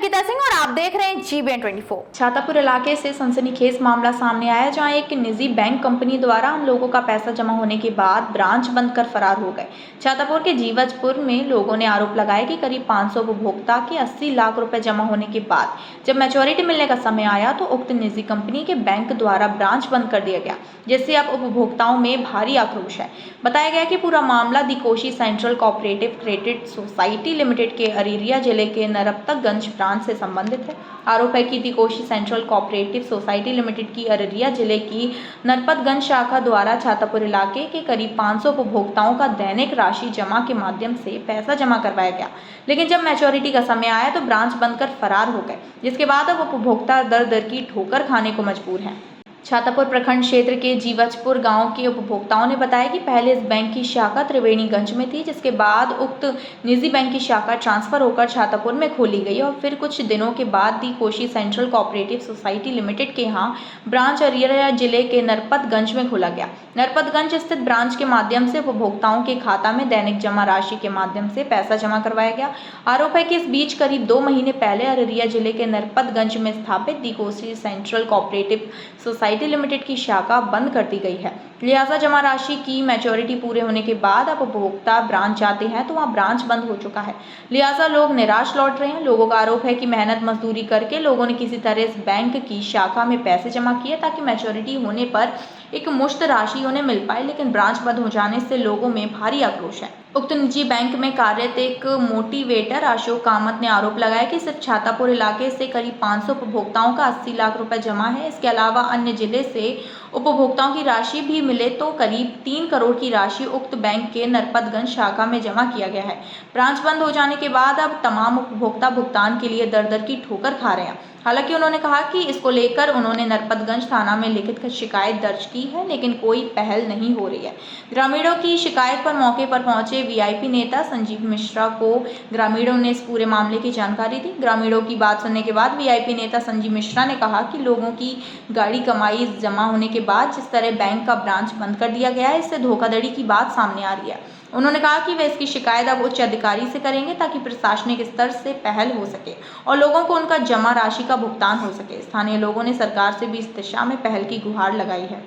अंकिता सिंह और आप देख रहे हैं GBN24। छातापुर इलाके से सनसनीखेज मामला सामने आया, जहां एक निजी बैंक कंपनी द्वारा आम लोगों का पैसा जमा होने के बाद ब्रांच बंद कर फरार हो गए। छातापुर के जीवजपुर में लोगों ने आरोप लगाया कि करीब 500 उपभोक्ता के 80 लाख रुपए जमा होने के बाद जब मैच्योरिटी मिलने का समय आया तो उक्त निजी कंपनी के बैंक द्वारा ब्रांच बंद कर दिया गया, जिससे अब उपभोक्ताओं में भारी आक्रोश है। बताया गया कि पूरा मामला the Koshi central cooperative credit society limited के अररिया जिले के नरपतगंज ब्रांच से संबंधित है। आरोप है कि the Koshi central cooperative society limited की अररिया जिले की नरपतगंज शाखा द्वारा छातापुर इलाके के करीब 500 उपभोक्ताओं का दैनिक राशि जमा के माध्यम से पैसा जमा करवाया गया, लेकिन जब मैच्योरिटी का समय आया तो ब्रांच बंद कर फरार हो गए, जिसके बाद अब उपभोक्ता दर दर की ठोकर खाने को मजबूर हैं। छातापुर प्रखंड क्षेत्र के जीवजपुर गांव के उपभोक्ताओं ने बताया कि पहले इस बैंक की शाखा त्रिवेणीगंज में थी, जिसके बाद उक्त निजी बैंक की शाखा ट्रांसफर होकर छातापुर में खोली गई और फिर कुछ दिनों के बाद the Koshi central cooperative society limited के यहाँ ब्रांच अररिया जिले के नरपतगंज में खोला गया। नरपतगंज स्थित ब्रांच के माध्यम से उपभोक्ताओं के खाता में दैनिक जमा राशि के माध्यम से पैसा जमा करवाया गया। आरोप है कि इस बीच करीब 2 महीने पहले अररिया जिले के नरपतगंज में स्थापित the Koshi central cooperative society limited की शाखा बंद कर दी गई है। लिहाजा जमा राशि की मैच्योरिटी पूरे होने के बाद अब उपभोक्ता ब्रांच जाते हैं तो वहाँ ब्रांच बंद हो चुका है। लिहाजा लोग निराश लौट रहे हैं। लोगों का आरोप है कि मेहनत मजदूरी करके लोगों ने किसी तरह इस बैंक की शाखा में पैसे जमा किए ताकि मैच्योरिटी होने पर एक मुश्त राशि उन्हें मिल पाए, लेकिन ब्रांच बंद हो जाने से लोगों में भारी आक्रोश है। उक्त निजी बैंक में कार्यरत एक मोटिवेटर अशोक कामत ने आरोप लगाया कि सिर्फ छातापुर इलाके से करीब 500 उपभोक्ताओं का 80 लाख रुपए जमा है। इसके अलावा अन्य जिले से उपभोक्ताओं की राशि भी मिले तो करीब 3 करोड़ की राशि उक्त बैंक के नरपतगंज शाखा में जमा किया गया है। ब्रांच बंद हो जाने के बाद अब तमाम उपभोक्ता भुगतान के लिए दर दर की ठोकर खा रहे हैं। हालांकि उन्होंने कहा कि इसको लेकर उन्होंने नरपतगंज थाना में लिखित शिकायत दर्ज की है, लेकिन कोई पहल नहीं हो रही है। ग्रामीणों की शिकायत पर मौके पर पहुंचे वीआईपी नेता संजीव मिश्रा को ग्रामीणों ने इस पूरे मामले की जानकारी दी। ग्रामीणों की बात सुनने के बाद वीआईपी नेता संजीव मिश्रा ने कहा कि लोगों की गाड़ी कमाई जमा होने के बाद जिस तरह बैंक का ब्रांच बंद कर दिया गया है, इससे धोखाधड़ी की बात सामने आ रही है। उन्होंने कहा कि वे इसकी शिकायत अब उच्च अधिकारी से करेंगे ताकि प्रशासनिक स्तर से पहल हो सके और लोगों को उनका जमा राशि का भुगतान हो सके। स्थानीय लोगों ने सरकार से भी इस दिशा में पहल की गुहार लगाई है।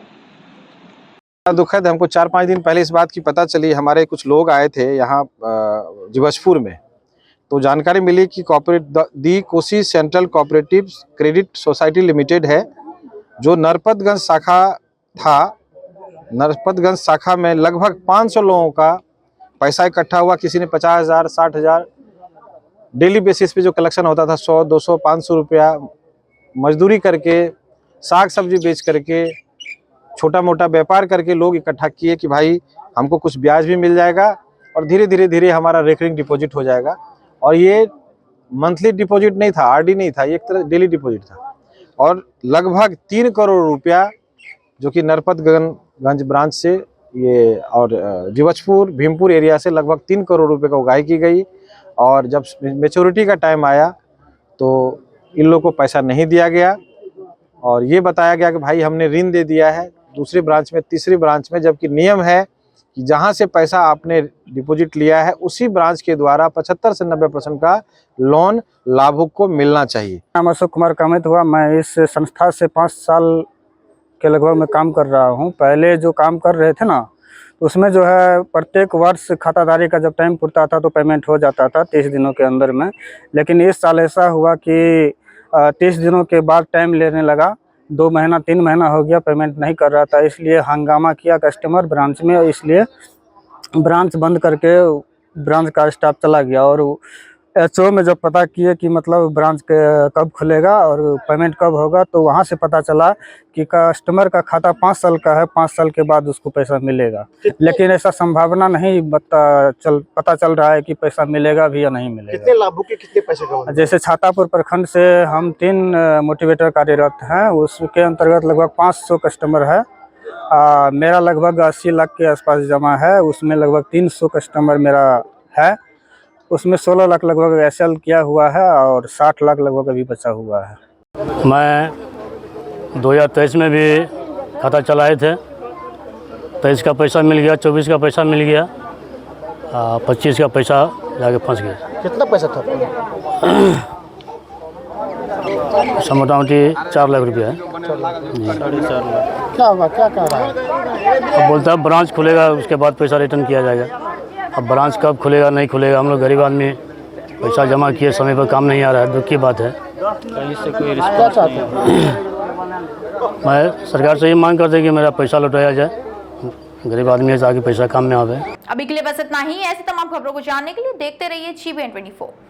दुखद, हमको 4-5 दिन पहले इस बात की पता चली। हमारे कुछ लोग आए थे यहाँ जीवजपुर में, तो जानकारी मिली कि the Koshi central cooperative credit society limited है, जो नरपतगंज शाखा था। नरपतगंज शाखा में लगभग 500 लोगों का पैसा इकट्ठा हुआ। किसी ने 50,000, 60,000 डेली बेसिस पे जो कलेक्शन होता था, 100, 200, 500 रुपया मजदूरी करके, साग सब्जी बेच करके, छोटा मोटा व्यापार करके लोग इकट्ठा किए कि भाई हमको कुछ ब्याज भी मिल जाएगा और धीरे धीरे हमारा रेकरिंग डिपॉजिट हो जाएगा। और ये मंथली डिपॉजिट नहीं था, आरडी नहीं था, ये एक तरह डेली डिपॉजिट था। और लगभग 3 करोड़ रुपया जो कि नरपतगंज ब्रांच से ये और जीवजपुर भीमपुर एरिया से लगभग 3 करोड़ रुपए का उगाही की गई। और जब मैच्योरिटी का टाइम आया तो इन लोगों को पैसा नहीं दिया गया और ये बताया गया कि भाई हमने ऋण दे दिया है दूसरी ब्रांच में, तीसरी ब्रांच में, जबकि नियम है कि जहां से पैसा आपने डिपॉजिट लिया है उसी ब्रांच के द्वारा 75 से 90% का लोन लाभुक को मिलना चाहिए। नाम अशोक कुमार कामित हुआ। मैं इस संस्था से 5 साल के लगभग मैं काम कर रहा हूं। पहले जो काम कर रहे थे ना, उसमें जो है प्रत्येक वर्ष खातादारी का जब टाइम पुरता था तो पेमेंट हो जाता था 30 दिनों के अंदर में। लेकिन इस साल ऐसा हुआ कि 30 दिनों के बाद टाइम लेने लगा। 2 महीना 3 महीना हो गया पेमेंट नहीं कर रहा था, इसलिए हंगामा किया कस्टमर ब्रांच में, इसलिए ब्रांच बंद करके ब्रांच का स्टाफ चला गया। और एचओ में जब पता किए कि मतलब ब्रांच के कब खुलेगा और पेमेंट कब होगा, तो वहाँ से पता चला कि कस्टमर का खाता 5 साल का है, 5 साल के बाद उसको पैसा मिलेगा। लेकिन ऐसा संभावना नहीं पता चल रहा है कि पैसा मिलेगा भी या नहीं मिलेगा। कितने लाभुक के कितने पैसे कमा? जैसे छातापुर प्रखंड से हम 3 मोटिवेटर कार्यरत हैं, उसके अंतर्गत लगभग 500 कस्टमर है। मेरा लगभग 80 लाख के आसपास जमा है, उसमें लगभग 300 कस्टमर मेरा है। उसमें 16 लाख लगभग एसएल किया हुआ है और 60 लाख लगभग अभी बचा हुआ है। मैं 2023 में भी खाता चलाए थे। 23 का पैसा मिल गया, 24 का पैसा मिल गया, 25 का पैसा जाके फंस गया। कितना पैसा था? इसका मोटा मोटी 4 लाख रुपया है। क्या होगा, क्या कह रहा है? अब बोलता है ब्रांच खुलेगा उसके बाद पैसा रिटर्न किया जाएगा। अब ब्रांच कब खुलेगा नहीं खुलेगा, हम लोग गरीब आदमी पैसा जमा किए, समय पर काम नहीं आ रहा है, दुख की बात है। क्या चाहते हैं? मैं सरकार से ये मांग करते हैं कि मेरा पैसा लौटाया जाए, गरीब आदमी है ताकि पैसा काम में आवे। अभी के लिए बस इतना ही। ऐसी तमाम खबरों को जानने के लिए देखते रहिए GBN24।